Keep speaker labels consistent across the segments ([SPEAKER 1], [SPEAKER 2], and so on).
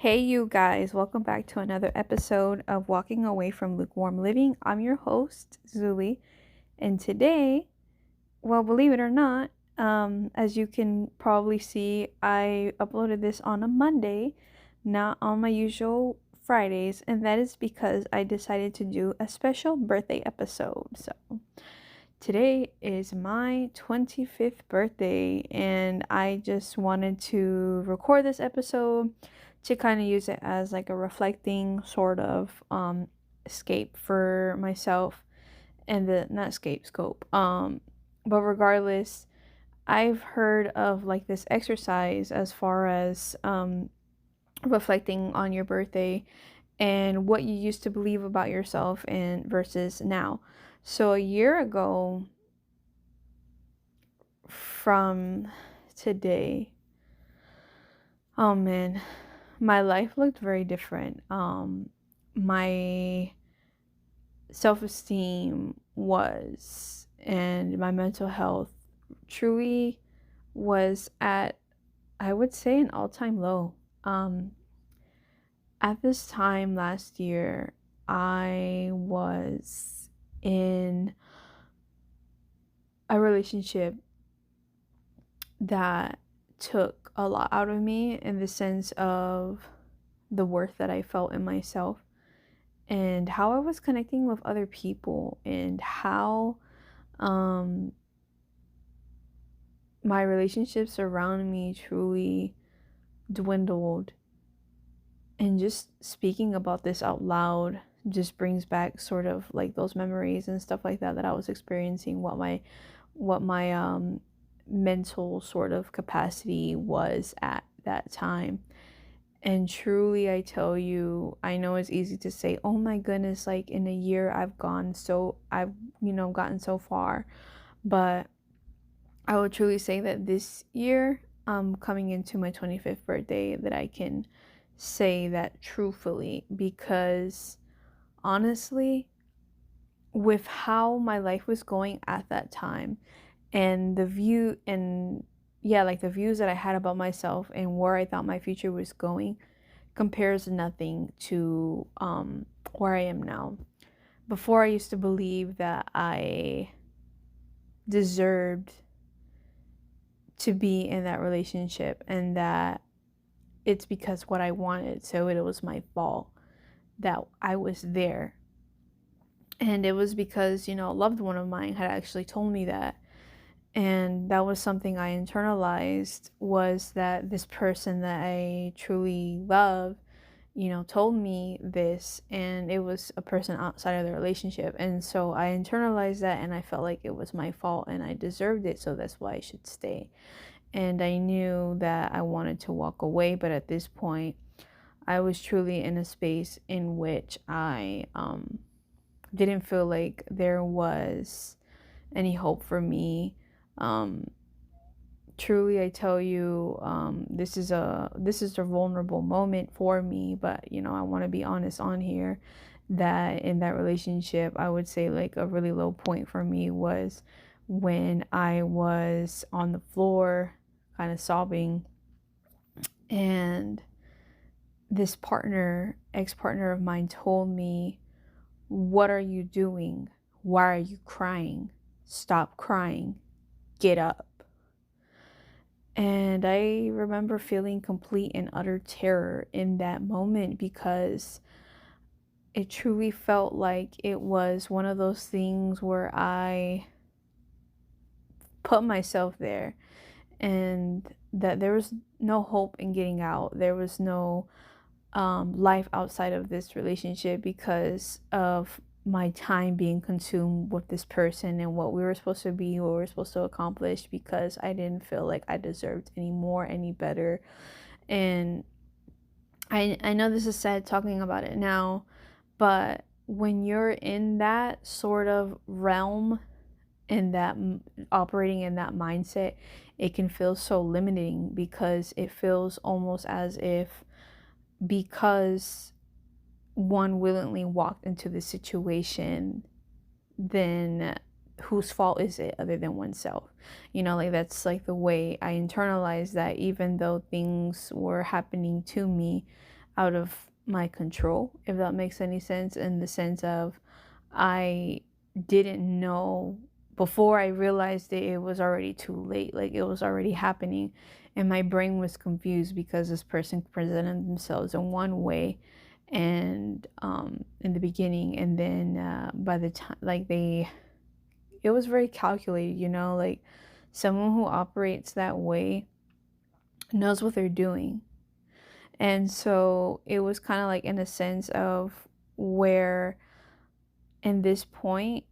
[SPEAKER 1] Hey, you guys, welcome back to another episode of Walking Away from Lukewarm Living. I'm your host, Zuli, and today, well, believe it or not, as you can probably see, I uploaded this on a Monday, not on my usual Fridays, and that is because I decided to do a special birthday episode. So, today is my 25th birthday, and I just wanted to record this episode to kind of use it as like a reflecting sort of escape for myself and the not escape scope. But regardless, I've heard of like this exercise as far as reflecting on your birthday and what you used to believe about yourself and versus now. So a year ago from today, oh man, my life looked very different. My self-esteem was, and my mental health truly was at, I would say, an all-time low. At this time last year, I was in a relationship that took a lot out of me in the sense of the worth that I felt in myself and how I was connecting with other people and how my relationships around me truly dwindled. And just speaking about this out loud just brings back sort of like those memories and stuff like that that I was experiencing, what my mental sort of capacity was at that time. And truly, I tell you, I know it's easy to say, oh my goodness, like in a year I've gotten so far. But I would truly say that this year, coming into my 25th birthday, that I can say that truthfully, because honestly, with how my life was going at that time and the view and yeah, like the views that I had about myself and where I thought my future was going compares nothing to where I am now. Before, I used to believe that I deserved to be in that relationship and that it's because what I wanted, so it was my fault that I was there. And it was because, a loved one of mine had actually told me that. And that was something I internalized, was that this person that I truly love, told me this, and it was a person outside of the relationship. And so I internalized that, and I felt like it was my fault and I deserved it, so that's why I should stay. And I knew that I wanted to walk away, but at this point, I was truly in a space in which I didn't feel like there was any hope for me. Truly, I tell you, this is a vulnerable moment for me, but I want to be honest on here that in that relationship, I would say like a really low point for me was when I was on the floor kind of sobbing, and this ex-partner of mine told me, "What are you doing? Why are you crying? Stop crying. Get up." And I remember feeling complete and utter terror in that moment, because it truly felt like it was one of those things where I put myself there and that there was no hope in getting out. There was no life outside of this relationship because of my time being consumed with this person and what we were supposed to be, what we were supposed to accomplish, because I didn't feel like I deserved any more, any better. And I know this is sad talking about it now, but when you're in that sort of realm, in that operating in that mindset, it can feel so limiting, because it feels almost as if, because one willingly walked into the situation, then whose fault is it other than oneself? Like that's like the way I internalized that, even though things were happening to me, out of my control, if that makes any sense, in the sense of I didn't know before I realized it, it was already too late. Like it was already happening. And my brain was confused because this person presented themselves in one way and in the beginning. And then by the time, it was very calculated, like someone who operates that way knows what they're doing. And so it was kind of like in a sense of where in this point,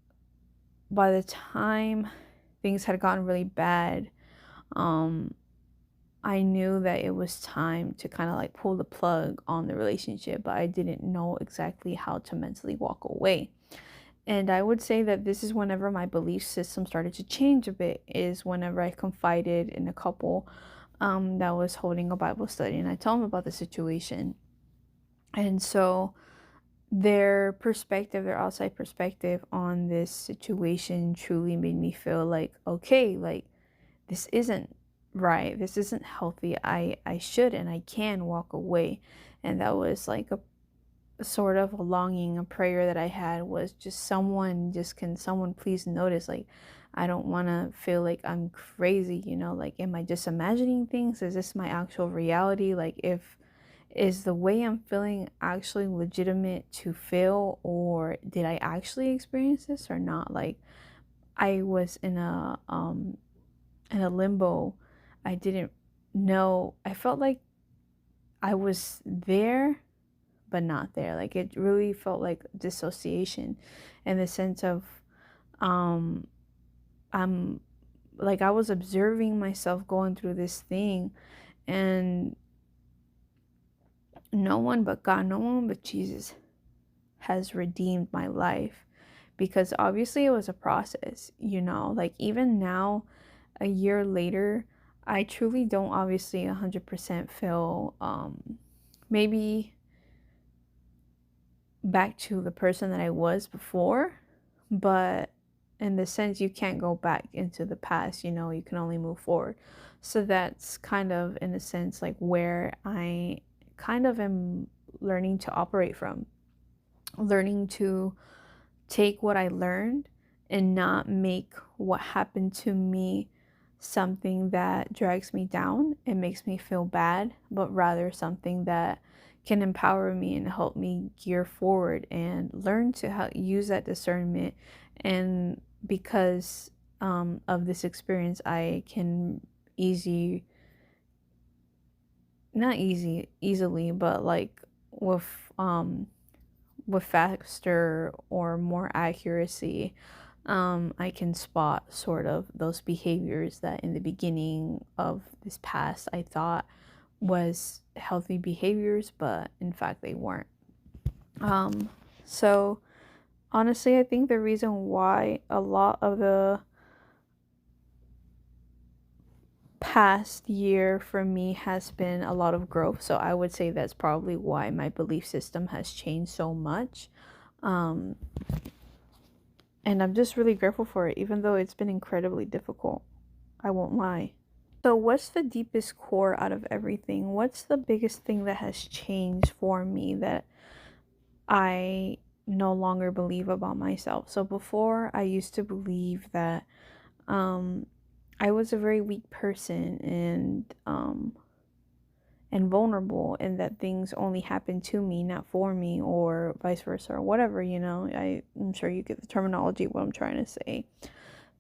[SPEAKER 1] by the time things had gotten really bad, um, I knew that it was time to kind of like pull the plug on the relationship, but I didn't know exactly how to mentally walk away. And I would say that this is whenever my belief system started to change a bit, is whenever I confided in a couple that was holding a Bible study, and I told them about the situation. And so their perspective, their outside perspective on this situation truly made me feel like, okay, like this isn't right. This isn't healthy. I should and I can walk away. And that was like a sort of a longing, a prayer that I had, was can someone please notice? Like, I don't want to feel like I'm crazy, like, am I just imagining things? Is this my actual reality? Like, is the way I'm feeling actually legitimate to feel, or did I actually experience this or not? Like, I was in a limbo. I didn't know. I felt like I was there but not there. Like, it really felt like dissociation, in the sense of I'm like, I was observing myself going through this thing, and no one but God, no one but Jesus has redeemed my life. Because obviously it was a process, like even now, a year later, I truly don't obviously 100% feel maybe back to the person that I was before, but in the sense, you can't go back into the past, you can only move forward. So that's kind of, in a sense, like where I kind of am learning to operate from, learning to take what I learned and not make what happened to me something that drags me down and makes me feel bad, but rather something that can empower me and help me gear forward and learn to use that discernment. And because of this experience, I can easily, but like with faster or more accuracy, I can spot sort of those behaviors that in the beginning of this past I thought was healthy behaviors, but in fact they weren't. So honestly, I think the reason why a lot of the past year for me has been a lot of growth. So I would say that's probably why my belief system has changed so much. And I'm just really grateful for it, even though it's been incredibly difficult. I won't lie. So, what's the deepest core out of everything? What's the biggest thing that has changed for me that I no longer believe about myself? So, before I used to believe that I was a very weak person and vulnerable, and that things only happen to me, not for me, or vice versa, or whatever, I'm sure you get the terminology, what I'm trying to say.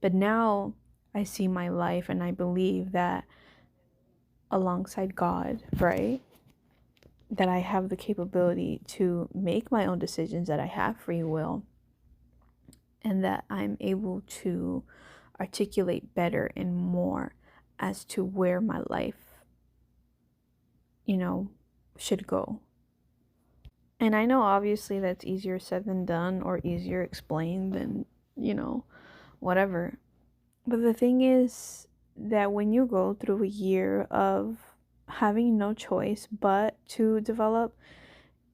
[SPEAKER 1] But now I see my life and I believe that alongside God, right, that I have the capability to make my own decisions, that I have free will, and that I'm able to articulate better and more as to where my life, should go. And I know obviously that's easier said than done, or easier explained than, whatever. But the thing is that when you go through a year of having no choice but to develop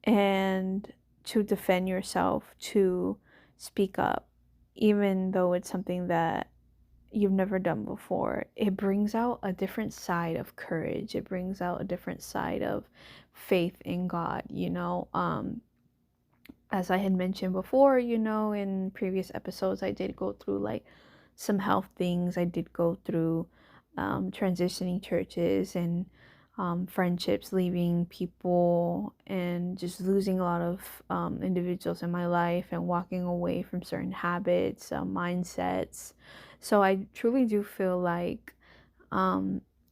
[SPEAKER 1] and to defend yourself, to speak up, even though it's something that you've never done before. It brings out a different side of courage. It brings out a different side of faith in God, as I had mentioned before, in previous episodes, I did go through like some health things. I did go through transitioning churches and friendships, leaving people, and just losing a lot of individuals in my life and walking away from certain habits, mindsets. So I truly do feel like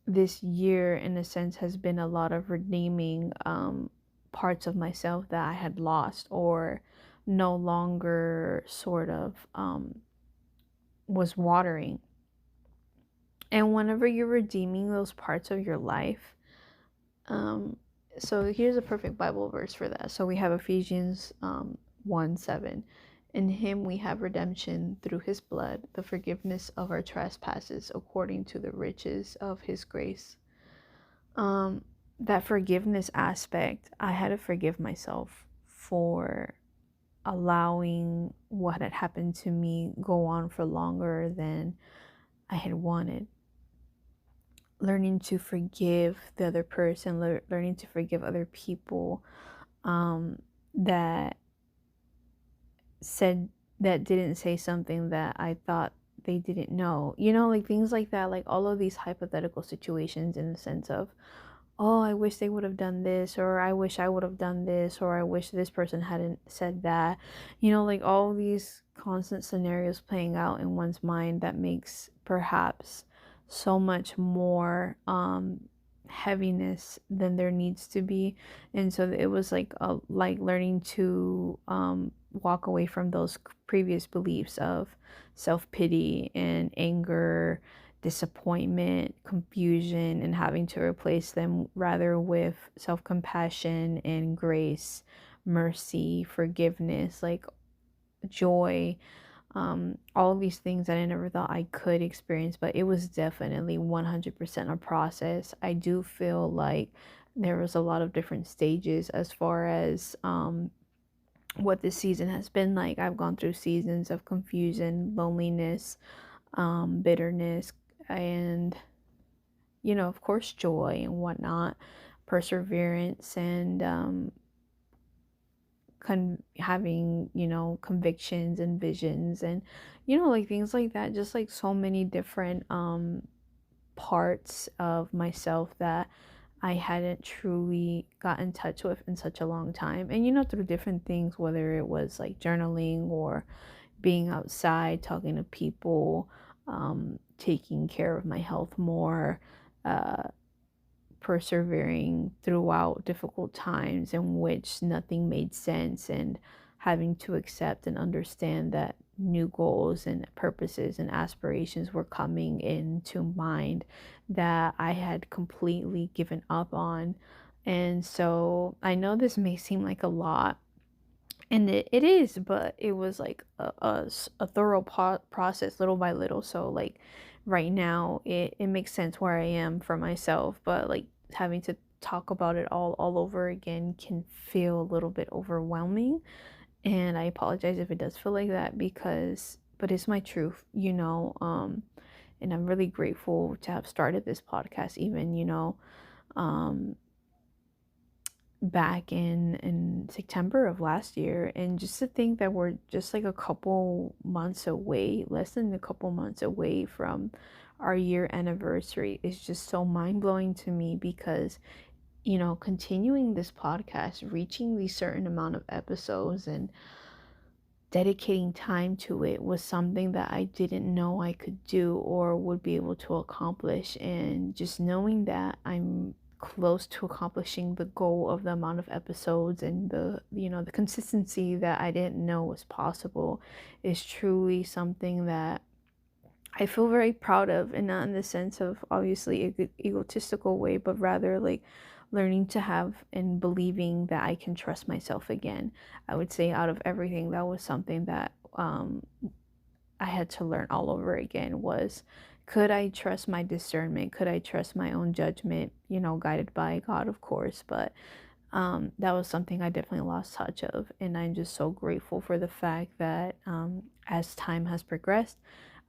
[SPEAKER 1] this year, in a sense, has been a lot of redeeming parts of myself that I had lost or no longer sort of was watering. And whenever you're redeeming those parts of your life, um, so here's a perfect Bible verse for that. So we have Ephesians 1:7. In him we have redemption through his blood, the forgiveness of our trespasses according to the riches of his grace. That forgiveness aspect, I had to forgive myself for allowing what had happened to me go on for longer than I had wanted. Learning to forgive the other person, learning to forgive other people that said that didn't say something that I thought they didn't know. Like things like that, like all of these hypothetical situations in the sense of, oh, I wish they would have done this, or I wish I would have done this, or I wish this person hadn't said that. Like all these constant scenarios playing out in one's mind that makes perhaps so much more heaviness than there needs to be. And so it was like learning to walk away from those previous beliefs of self-pity and anger, disappointment, confusion, and having to replace them rather with self-compassion and grace, mercy, forgiveness, like joy, all of these things that I never thought I could experience. But it was definitely 100% a process. I do feel like there was a lot of different stages as far as what this season has been like. I've gone through seasons of confusion, loneliness, bitterness, and of course, joy and whatnot, perseverance, and having convictions and visions, and like things like that. Just like so many different parts of myself that I hadn't truly got in touch with in such a long time. And through different things, whether it was like journaling or being outside, talking to people, taking care of my health more, uh, persevering throughout difficult times in which nothing made sense, and having to accept and understand that new goals and purposes and aspirations were coming into mind that I had completely given up on. And so I know this may seem like a lot, and it is, but it was like a thorough process, little by little. So like right now it makes sense where I am for myself, but like having to talk about it all over again can feel a little bit overwhelming. And I apologize if it does feel like that, but it's my truth, and I'm really grateful to have started this podcast, even, um back in September of last year. And just to think that we're just like a couple months away, less than a couple months away from our year anniversary, is just so mind-blowing to me, because continuing this podcast, reaching the certain amount of episodes and dedicating time to it was something that I didn't know I could do or would be able to accomplish. And just knowing that I'm close to accomplishing the goal of the amount of episodes and the consistency that I didn't know was possible is truly something that I feel very proud of. And not in the sense of obviously egotistical way, but rather like learning to have and believing that I can trust myself again. I would say out of everything, that was something that I had to learn all over again, was could I trust my discernment? Could I trust my own judgment, guided by God, of course. But that was something I definitely lost touch of. And I'm just so grateful for the fact that as time has progressed,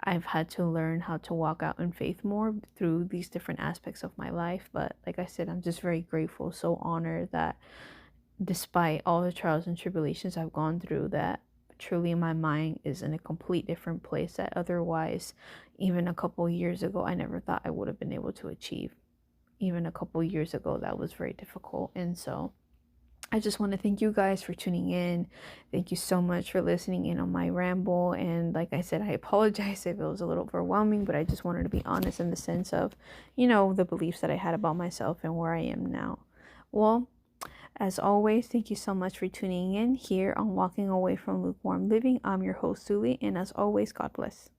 [SPEAKER 1] I've had to learn how to walk out in faith more through these different aspects of my life. But like I said, I'm just very grateful, so honored that despite all the trials and tribulations I've gone through, that truly my mind is in a complete different place that otherwise, even a couple years ago, I never thought I would have been able to achieve. Even a couple years ago, that was very difficult. And so I just want to thank you guys for tuning in. Thank you so much for listening in on my ramble. And like I said, I apologize if it was a little overwhelming, but I just wanted to be honest in the sense of, the beliefs that I had about myself and where I am now. Well, as always, thank you so much for tuning in here on Walking Away from Lukewarm Living. I'm your host, Suli, and as always, God bless.